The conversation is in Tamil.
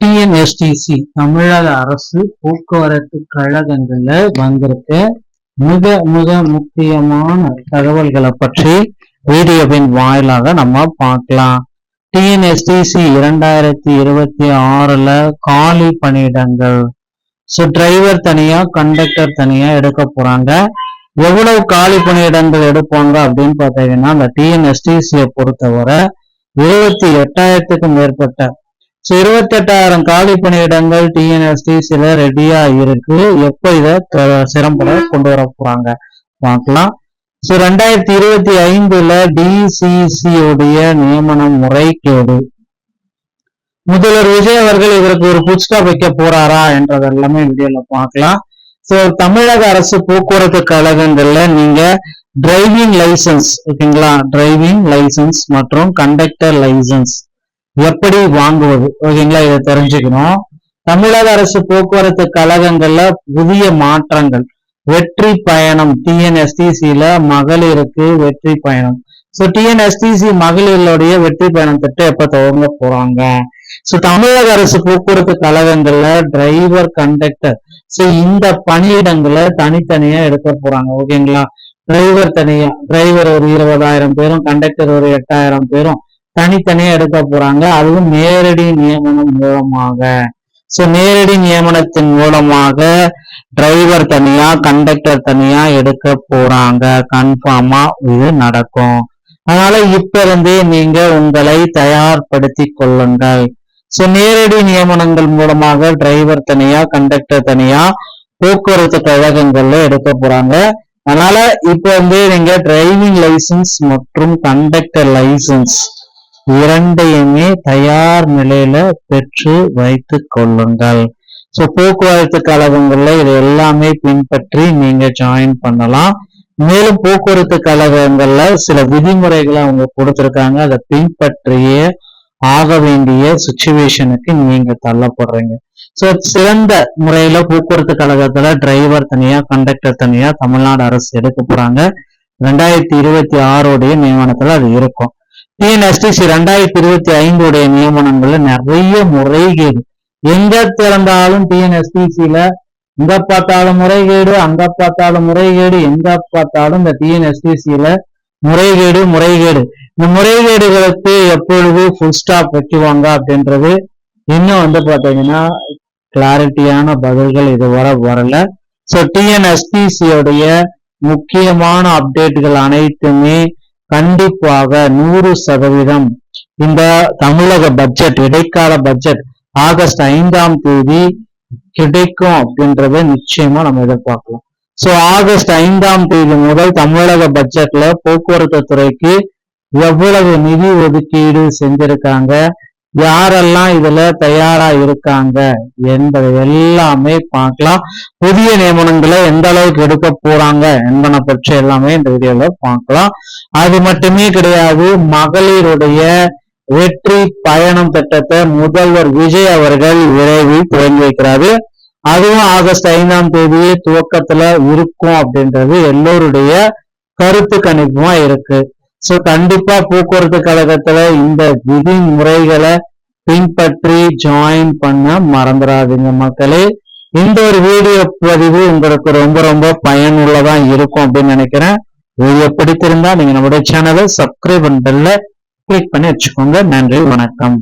டிஎன்எஸ்டிசி தமிழக அரசு போக்குவரத்து கழகங்கள்ல வந்திருக்க மிக மிக முக்கியமான தகவல்களை பற்றி வீடியோவின் வாயிலாக நம்ம பார்க்கலாம். டிஎன்எஸ்டிசி 2026 காலி பணியிடங்கள். டிரைவர் தனியா கண்டக்டர் தனியா எடுக்க போறாங்க. எவ்வளவு காலி பணியிடங்கள் எடுப்பாங்க அப்படின்னு பார்த்தீங்கன்னா, அந்த டிஎன்எஸ்டிசியை பொறுத்தவரை 28,000க்கும் மேற்பட்ட 28,000 காலி பணியிடங்கள் டிஎன்எஸ்டிசில ரெடியா இருக்கு. எப்ப இதை சிறம்பட கொண்டு வர போறாங்க பார்க்கலாம். 2025 டிசிசி உடைய நியமன முறைகேடு. முதல்வர் விஜய் அவர்கள் இதற்கு ஒரு புட் ஸ்டாப் வைக்க போறாரா என்றது எல்லாமே வீடியோல பார்க்கலாம். தமிழக அரசு போக்குவரத்து கழகங்கள்ல நீங்க டிரைவிங் லைசன்ஸ், ஓகேங்களா, டிரைவிங் லைசன்ஸ் மற்றும் கண்டக்டர் லைசன்ஸ் எப்படி வாங்குவது, ஓகேங்களா, இதை தெரிஞ்சுக்கணும். தமிழக அரசு போக்குவரத்து கழகங்கள்ல புதிய மாற்றங்கள். வெற்றி பயணம் டிஎன்எஸ்டிசில மகளிருக்கு வெற்றி பயணம். டிஎன்எஸ்டிசி மகளிருடைய வெற்றி பயணம் திட்டம் எப்ப துவங்க போறாங்க? தமிழக அரசு போக்குவரத்து கழகங்கள்ல டிரைவர் கண்டக்டர் இந்த பணியிடங்களை தனித்தனியா எடுக்க போறாங்க, ஓகேங்களா. டிரைவர் தனியா, டிரைவர் ஒரு 20,000 பேரும் கண்டக்டர் ஒரு 8,000 பேரும் தனித்தனியா எடுக்க போறாங்க. அதுவும் நேரடி நியமனம் மூலமாக. நேரடி நியமனத்தின் மூலமாக டிரைவர் தனியா கண்டக்டர் தனியா எடுக்க போறாங்க. கன்ஃபார்மா இது நடக்கும். அதனால இப்ப இருந்தே நீங்க உங்களை தயார்படுத்தி கொள்ளுங்கள். நேரடி நியமனங்கள் மூலமாக டிரைவர் தனியா கண்டக்டர் தனியா போக்குவரத்து கழகங்கள்ல எடுக்க போறாங்க. அதனால இப்ப வந்து நீங்க டிரைவிங் லைசன்ஸ் மற்றும் கண்டக்டர் லைசன்ஸ் இரண்டையுமே தயார் நிலையில பெற்று வைத்து கொள்ளுங்கள். போக்குவரத்து கழகங்கள்ல இது எல்லாமே பின்பற்றி நீங்க ஜாயின் பண்ணலாம். மேலும் போக்குவரத்து கழகங்கள்ல சில விதிமுறைகளை அவங்க கொடுத்திருக்காங்க. அதை பின்பற்றியே ஆக வேண்டிய சுச்சுவேஷனுக்கு நீங்க தள்ளப்படுறீங்க. சிறந்த முறையில போக்குவரத்து கழகத்துல டிரைவர் தனியா கண்டக்டர் தனியா தமிழ்நாடு அரசு எடுக்க போறாங்க. 2026 நியமனத்துல அது இருக்கும். டிஎன்எஸ்டிசி 2025 நியமனங்கள்ல நிறைய முறைகேடு. எங்க திறந்தாலும் டிஎன்எஸ்டிசில இங்க பார்த்தாலும் முறைகேடு, அங்க பார்த்தாலும் முறைகேடு, எங்க பார்த்தாலும் இந்த டிஎன்எஸ்டிசில முறைகேடு. இந்த முறைகேடுகளுக்கு எப்பொழுது ஃபுல் ஸ்டாப் வைக்குவாங்க அப்படின்றது இன்னும் வந்து பாத்தீங்கன்னா கிளாரிட்டியான பதில்கள் இதுவரை வரல. டிஎன்எஸ்டிசியோடைய முக்கியமான அப்டேட்டுகள் அனைத்துமே கண்டிப்பாக 100% இந்த தமிழக பட்ஜெட், இடைக்கால பட்ஜெட் ஆகஸ்ட் 5ஆம் தேதி கிடைக்கும் அப்படின்றத நிச்சயமா நம்ம எதிர்பார்க்கலாம். ஆகஸ்ட் 5ஆம் தேதி முதல் தமிழக பட்ஜெட்ல போக்குவரத்து துறைக்கு எவ்வளவு நிதி ஒதுக்கீடு செஞ்சிருக்காங்க, யாரெல்லாம் இதுல தயாரா இருக்காங்க என்பதை எல்லாமே பார்க்கலாம். புதிய நியமனங்களை எந்த அளவுக்கு எடுக்க போறாங்க என்பதை பற்றி எல்லாமே இந்த வீடியோல பார்க்கலாம். அது மட்டுமே கிடையாது, மகளிருடைய வெற்றி பயணம் திட்டத்தை முதல்வர் விஜய் அவர்கள் விரைவில் துவங்கி வைக்கிறாரு. அதுவும் ஆகஸ்ட் 5ஆம் தேதி துவக்கத்துல இருக்கும் அப்படின்றது எல்லோருடைய கருத்து கணிப்புமா இருக்கு. கண்டிப்பா போக்குவரத்து கழகத்துல இந்த விதிமுறைகளை பின்பற்றி ஜாயின் பண்ண மறந்துடாதீங்க மக்களே. இந்த ஒரு வீடியோ பதிவு உங்களுக்கு ரொம்ப ரொம்ப பயனுள்ளதா இருக்கும் அப்படின்னு நினைக்கிறேன். வீடியோ பிடித்திருந்தா நீங்க நம்முடைய சேனலை சப்ஸ்கிரைப் பண்ணல கிளிக் பண்ணி வச்சுக்கோங்க. நன்றி, வணக்கம்.